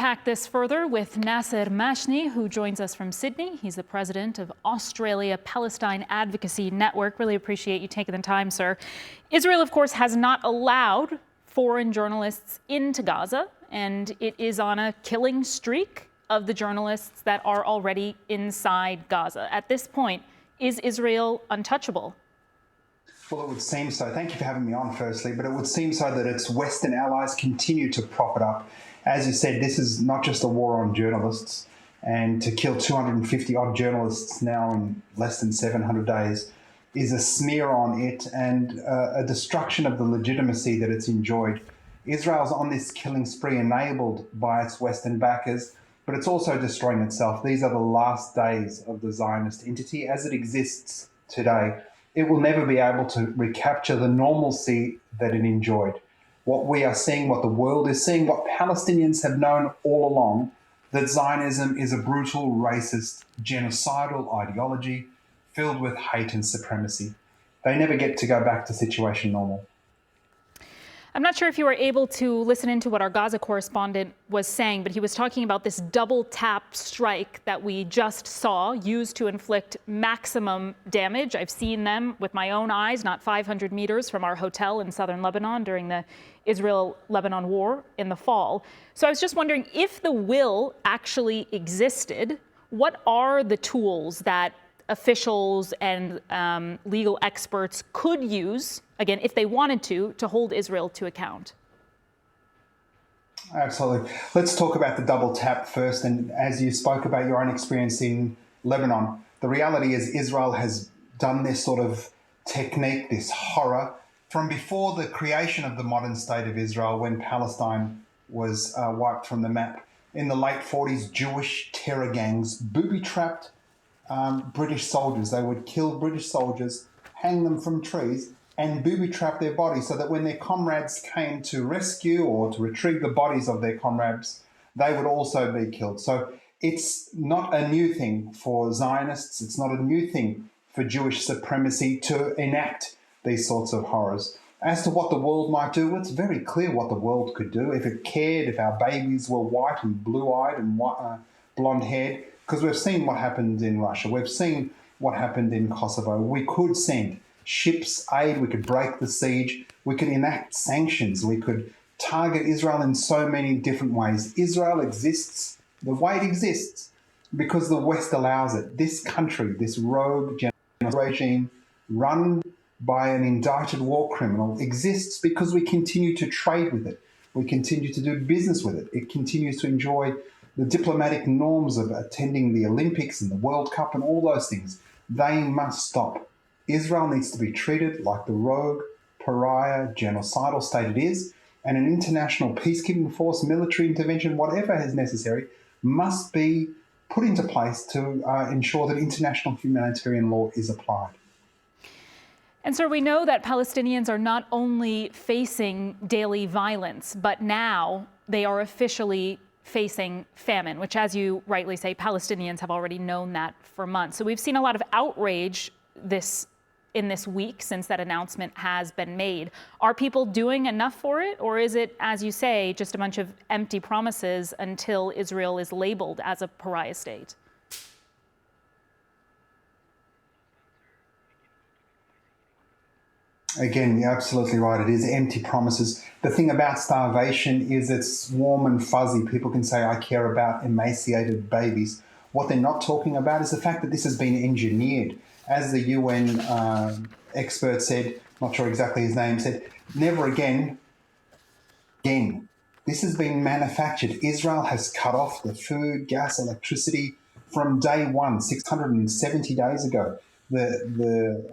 unpack this further with Nasser Mashni, who joins us from Sydney. He's the president of Australia Palestine Advocacy Network. Really appreciate you taking the time, sir. Israel, of course, has not allowed foreign journalists into Gaza, and it is on a killing streak of the journalists that are already inside Gaza. At this point, is Israel untouchable? Well, it would seem so. Thank you for having me on, firstly. But it would seem so that its Western allies continue to prop it up. As you said, this is not just a war on journalists. And to kill 250-odd journalists now in less than 700 days is a smear on it and a destruction of the legitimacy that it's enjoyed. Israel's on this killing spree enabled by its Western backers, but it's also destroying itself. These are the last days of the Zionist entity as it exists today. It will never be able to recapture the normalcy that it enjoyed. What we are seeing, what the world is seeing, what Palestinians have known all along, that Zionism is a brutal, racist, genocidal ideology filled with hate and supremacy. They never get to go back to situation normal. I'm not sure if you were able to listen into what our Gaza correspondent was saying, but he was talking about this double tap strike that we just saw used to inflict maximum damage. I've seen them with my own eyes, not 500 meters from our hotel in southern Lebanon during the Israel-Lebanon war in the fall. So I was just wondering, if the will actually existed, what are the tools that officials and legal experts could use, again, if they wanted to hold Israel to account? Absolutely. Let's talk about the double tap first. And as you spoke about your own experience in Lebanon, the reality is Israel has done this sort of technique, this horror, from before the creation of the modern state of Israel, when Palestine was wiped from the map. In the late 40s, Jewish terror gangs booby-trapped British soldiers. They would kill British soldiers, hang them from trees, and booby-trap their bodies so that when their comrades came to rescue or to retrieve the bodies of their comrades, they would also be killed. So it's not a new thing for Zionists. It's not a new thing for Jewish supremacy to enact these sorts of horrors. As to what the world might do, it's very clear what the world could do if it cared, if our babies were white and blue-eyed and blonde-haired, because we've seen what happened in Russia. We've seen what happened in Kosovo. We could send ships aid. We could break the siege. We could enact sanctions. We could target Israel in so many different ways. Israel exists the way it exists because the West allows it. This country, this rogue regime run by an indicted war criminal exists because we continue to trade with it. We continue to do business with it. It continues to enjoy the diplomatic norms of attending the Olympics and the World Cup and all those things. They must stop. Israel needs to be treated like the rogue, pariah, genocidal state it is, and an international peacekeeping force, military intervention, whatever is necessary, must be put into place to ensure that international humanitarian law is applied. And sir, we know that Palestinians are not only facing daily violence, but now they are officially facing famine, which, as you rightly say, Palestinians have already known that for months. So we've seen a lot of outrage in this week since that announcement has been made. Are people doing enough for it, or is it, as you say, just a bunch of empty promises until Israel is labeled as a pariah state? Again, you're absolutely right. It is empty promises. The thing about starvation is it's warm and fuzzy. People can say, I care about emaciated babies. What they're not talking about is the fact that this has been engineered. As the UN expert said, not sure exactly his name, said, never again. This has been manufactured. Israel has cut off the food, gas, electricity from day one, 670 days ago. The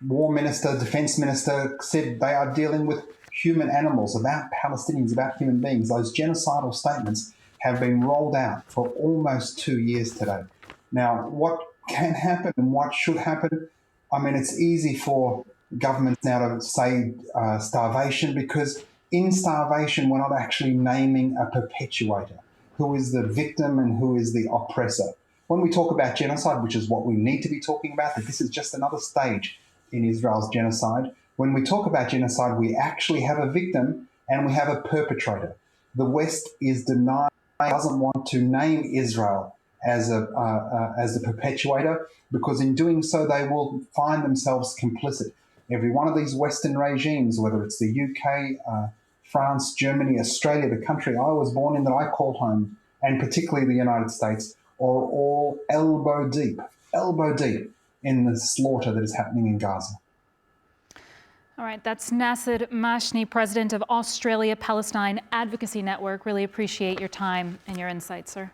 War Minister, Defense Minister said they are dealing with human animals, about Palestinians, about human beings. Those genocidal statements have been rolled out for almost 2 years today. Now, what can happen and what should happen? I mean, it's easy for governments now to say starvation, because in starvation, we're not actually naming a perpetuator, who is the victim and who is the oppressor. When we talk about genocide, which is what we need to be talking about, that this is just another stage in Israel's genocide. When we talk about genocide, we actually have a victim and we have a perpetrator. The West is denying, doesn't want to name Israel as a perpetuator, because in doing so they will find themselves complicit. Every one of these Western regimes, whether it's the UK, France, Germany, Australia, the country I was born in that I call home, and particularly the United States, are all elbow deep in the slaughter that is happening in Gaza. All right, that's Nasser Mashni, president of Australia Palestine Advocacy Network. Really appreciate your time and your insights, sir.